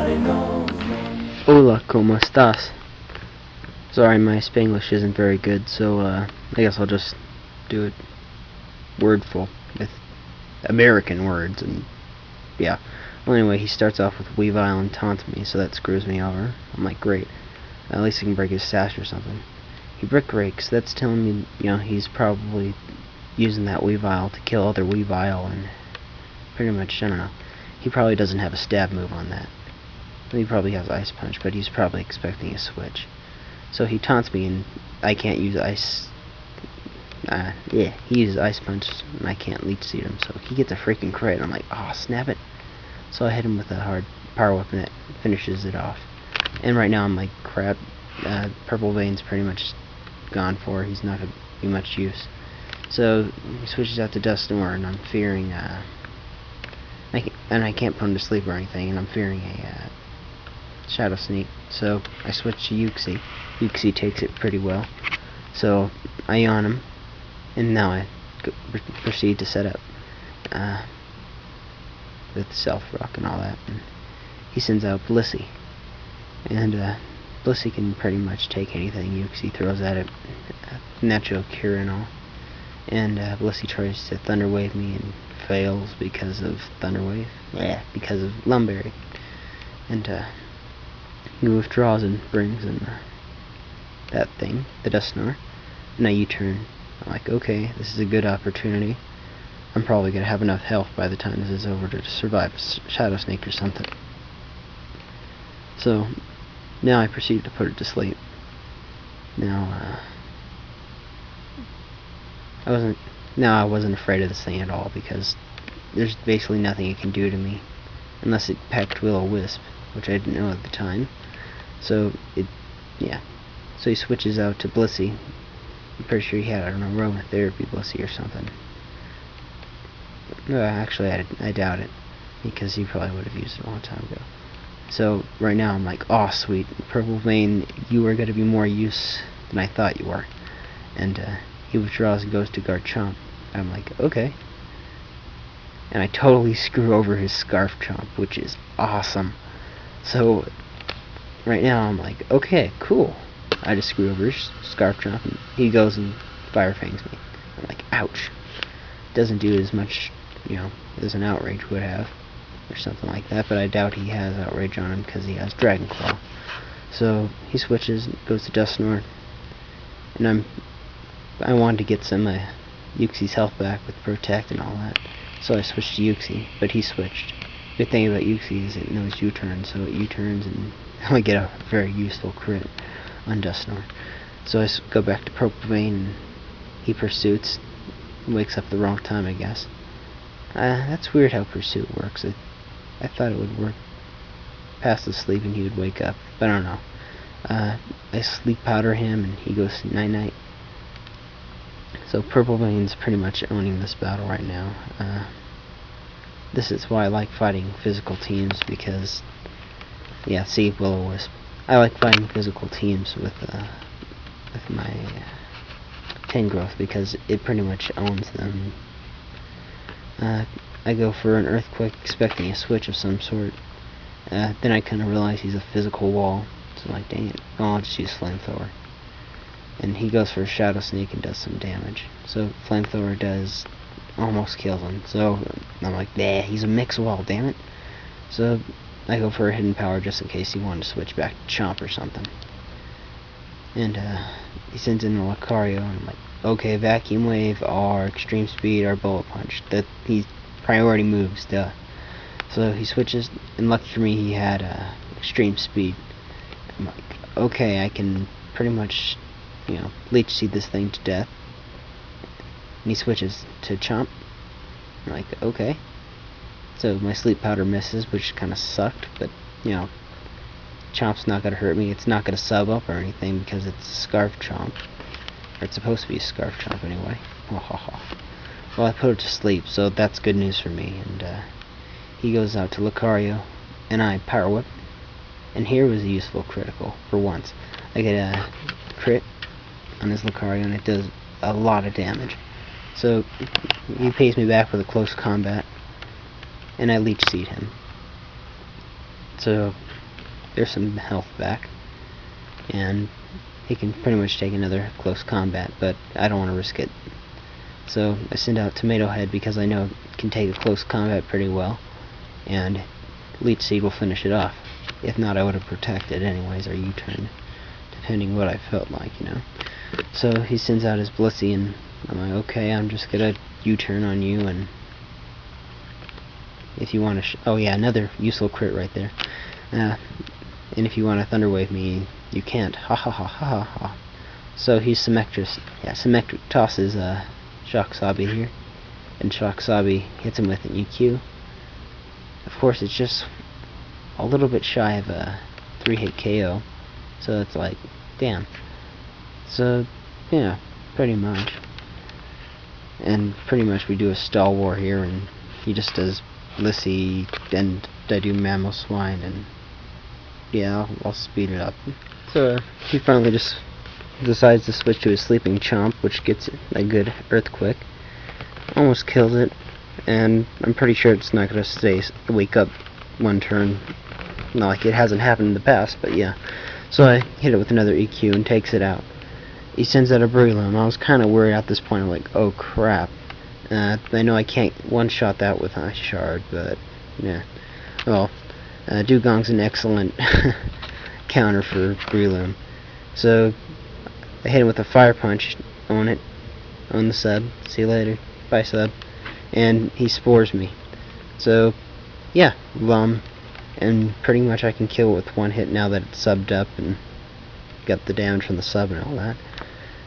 Hola, ¿cómo estás? Sorry, my Spanglish isn't very good, so I guess I'll just do it wordful with American words, and yeah. Well, anyway, he starts off with Weavile and taunts me, so that screws me over. I'm like, great. At least I can break his sash or something. He brick breaks. That's telling me, you know, he's probably using that Weavile to kill other Weavile, and pretty much, I don't know. He probably doesn't have a stab move on that. He probably has Ice Punch, but he's probably expecting a switch. So he taunts me, and I can't use Ice. Yeah, he uses Ice Punch, and I can't Leech Seed him. So he gets a freaking crit, and I'm like, oh, snap it. So I hit him with a hard power weapon that finishes it off. And right now I'm like, crap. Purple Vein's pretty much gone for. He's not gonna be much use. So he switches out to Dusknoir, and I'm fearing. I can't put him to sleep or anything, and I'm fearing a Shadow Sneak. So I switch to Uxie. Uxie takes it pretty well. So I yawn him, and now I proceed to set up with Self Rock and all that. And he sends out Blissey, and Blissey can pretty much take anything Uxie throws at it, natural cure and all. And Blissey tries to Thunder Wave me and fails because of Thunder Wave. Yeah, because of Lumberry. And he withdraws and brings in that thing, the Dusknoir. And I U-turn. I'm like, okay, this is a good opportunity. I'm probably going to have enough health by the time this is over to survive a Shadow Snake or something. So, now I proceed to put it to sleep. Now, I wasn't afraid of this thing at all, because there's basically nothing it can do to me unless it packed Will-O-Wisp, which I didn't know at the time. So yeah. So he switches out to Blissey. I'm pretty sure he had, I don't know, Aromatherapy Blissey or something. Actually, I doubt it, because he probably would have used it a long time ago. So right now I'm like, oh sweet, Purple Vein, you are going to be more use than I thought you were. And he withdraws and goes to Garchomp. I'm like, okay. And I totally screw over his Scarf Chomp, which is awesome. So right now I'm like, okay, cool. I just screw over his Scarf Chomp, and he goes and Fire Fangs me. I'm like, ouch. Doesn't do as much, you know, as an Outrage would have, or something like that, but I doubt he has Outrage on him because he has Dragon Claw. So he switches, goes to Dusknoir, and I wanted to get some Uxie's health back with Protect and all that, so I switched to Uxie, but he switched. Good thing about Uxie is it knows U-turn, so it U-turns, and I get a very useful crit on Dusknoir. So I go back to Purple Vein, and he pursuits. Wakes up the wrong time, I guess. That's weird how Pursuit works. I thought it would work past the sleep and he would wake up, but I don't know. I Sleep Powder him, and he goes night-night. So Purple Vein's pretty much owning this battle right now. This is why I like fighting physical teams, because, yeah, see, Will-O-Wisp. I like fighting physical teams with my Tangrowth, because it pretty much owns them. I go for an Earthquake expecting a switch of some sort. Then I kind of realize he's a physical wall, so I'm like, dang it, I'll just use Flamethrower. And he goes for a Shadow Sneak and does some damage. So Flamethrower almost kills him. So I'm like, nah, he's a mix wall, damn it. So I go for a Hidden Power just in case he wanted to switch back to Chomp or something. And he sends in a Lucario, and I'm like, okay, Vacuum Wave or Extreme Speed or Bullet Punch. He's priority moves, duh. So he switches, and lucky for me he had Extreme Speed. I'm like, okay, I can pretty much, you know, Leech Seed this thing to death. And he switches to Chomp. I'm like, okay. So my Sleep Powder misses, which kind of sucked, but, you know, Chomp's not going to hurt me. It's not going to sub up or anything because it's a Scarf Chomp. Or it's supposed to be a Scarf Chomp anyway. Well, I put it to sleep, so that's good news for me. And he goes out to Lucario, and I Power Whip. And here was a useful critical, for once. I get a crit on this Lucario, and it does a lot of damage. So he pays me back with a close combat, and I Leech Seed him. So there's some health back, and he can pretty much take another close combat, but I don't want to risk it. So I send out Tomato Head because I know it can take a close combat pretty well, and Leech Seed will finish it off. If not, I would have protected anyways, or U-turn, depending what I felt like, you know. So he sends out his Blissey, and I'm like, okay, I'm just gonna U-turn on you, and if you want to, oh yeah, another useful crit right there. And if you want to Thunder Wave me, you can't. Ha ha ha ha ha ha. So he's symmetric tosses Shock Sabi here, and Shock Sabi hits him with an EQ. Of course, it's just a little bit shy of a 3-hit KO, so it's like, damn. So yeah, pretty much. And pretty much we do a stall war here, and he just does Blissey, and I do Mammal Swine, and yeah, I'll speed it up. So he finally just decides to switch to his Sleeping Chomp, which gets a good Earthquake. Almost kills it, and I'm pretty sure it's not going to wake up one turn. Not like it hasn't happened in the past, but yeah. So I hit it with another EQ and takes it out. He sends out a Breloom. I was kind of worried at this point. I'm like, oh crap. I know I can't one-shot that with Ice Shard, but yeah. Well, Dugong's an excellent counter for Breloom. So I hit him with a Fire Punch. Own it. Own the sub. See you later. Bye, sub. And he spores me. So yeah, and pretty much I can kill it with one hit now that it's subbed up and got the damage from the sub and all that.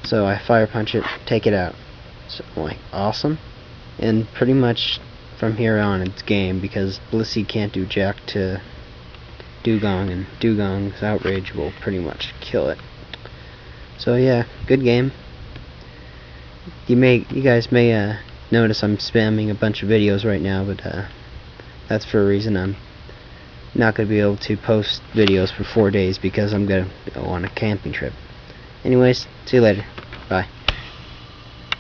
So I Fire Punch it, take it out. So like, awesome. And pretty much from here on it's game, because Blissey can't do jack to Dugong, and Dugong's Outrage will pretty much kill it. So yeah, good game. You guys may notice I'm spamming a bunch of videos right now, but that's for a reason. I'm not going to be able to post videos for 4 days because I'm going to go on a camping trip. Anyways, see you later. Bye.